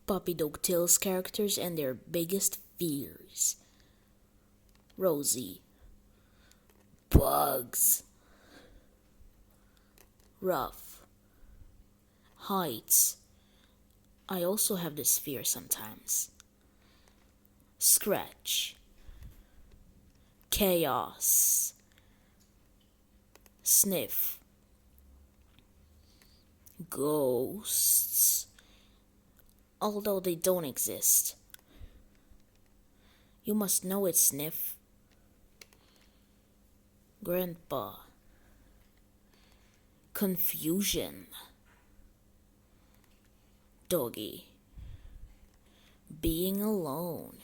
Puppydog Tales characters and their biggest fears. Rosie. Bugs. Rough. Heights. I also have this fear sometimes. Scratch. Chaos. Sniff. Ghosts. Although they don't exist. You must know it, Sniff. Grandpa. Confusion. Doggy. Being alone.